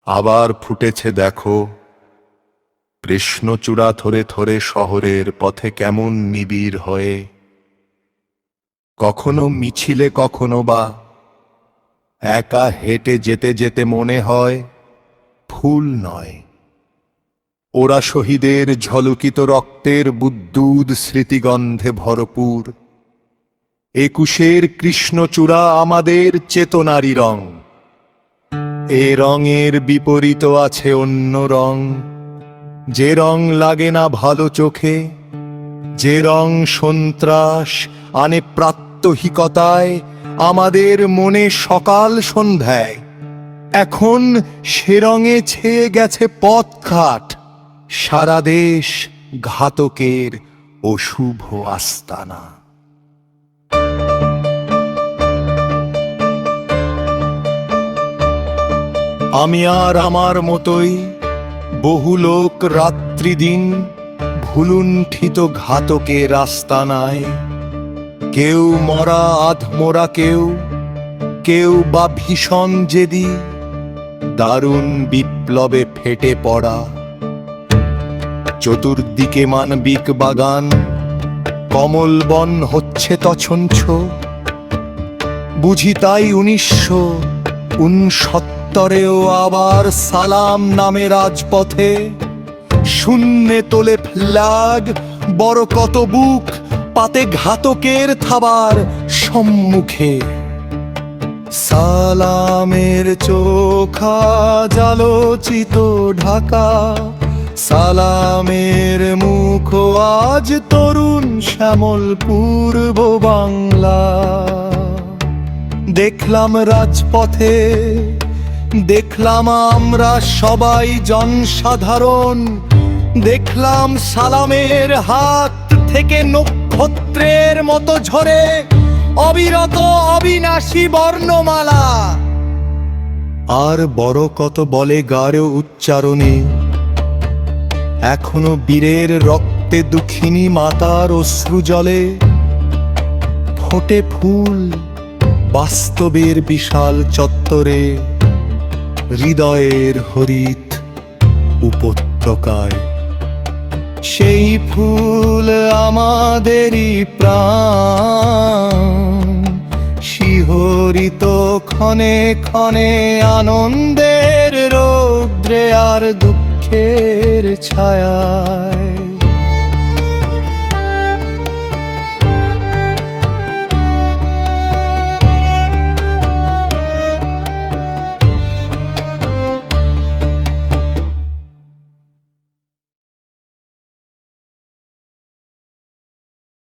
আবার ফুটেছে দেখো কৃষ্ণচূড়া থরে থরে শহরের পথে কেমন নিবিড় হয়ে, কখনো মিছিলে কখনো বা একা হেঁটে যেতে যেতে মনে হয় ফুল নয়, ওরা শহীদের ঝলকিত রক্তের বুদ্বুদ স্মৃতিগন্ধে ভরপুর। ২১-এর কৃষ্ণচূড়া আমাদের চেতনারই রং, এ রঙের বিপরীত আছে অন্য রং, যে রং লাগে না ভালো চোখে, যে রং সন্ত্রাস আনে প্রাত্যহিকতায় আমাদের মনে সকাল সন্ধ্যায়। এখন সে রঙে ছেয়ে গেছে পথঘাট, সারা দেশ ঘাতকের অশুভ আস্তানা। আমি আর আমার মতোই বহু লোক রাত্রিদিন ভুলুণ্ঠিত ঘাতকের আস্তানায়, কেউ মরা আধমরা, কেউ কেউ বা ভীষণ জেদি, দারুণ বিপ্লবে ফেটে পড়া। চতুর্দিকে মানবিক বাগান, কমল বন হচ্ছে তছঞ্ছ, বুঝি তাই ১৯৬৯-ও আবার সালাম নামে রাজপথে শূন্যে তোলে ফ্ল্যাগ, বড় কত বুক পাতে ঘাতকের থাবার সম্মুখে। সালামের চোখা জালোচিত ঢাকা, সালামের মুখ আজ তরুণ শ্যামল পূর্ব বাংলা। দেখলাম রাজপথে, দেখলাম আমরা সবাই জনসাধারণ, দেখলাম সালামের হাত থেকে নক্ষত্রের মতো ঝরে অবিরত অবিনাশী বর্ণমালা। আর বড় কত বলে গাঢ় উচ্চারণে, এখনো বীরের রক্তে দুঃখিনী মাতার অশ্রু জলে ফোটে ফুল বাস্তবের বিশাল চত্বরে, হৃদয়ের হরিত উপত্যকায়। সেই ফুল আমাদেরই প্রাণ, শিহরিত ক্ষণে ক্ষণে আনন্দের রৌদ্রে আর দুঃখের ছায়ায়।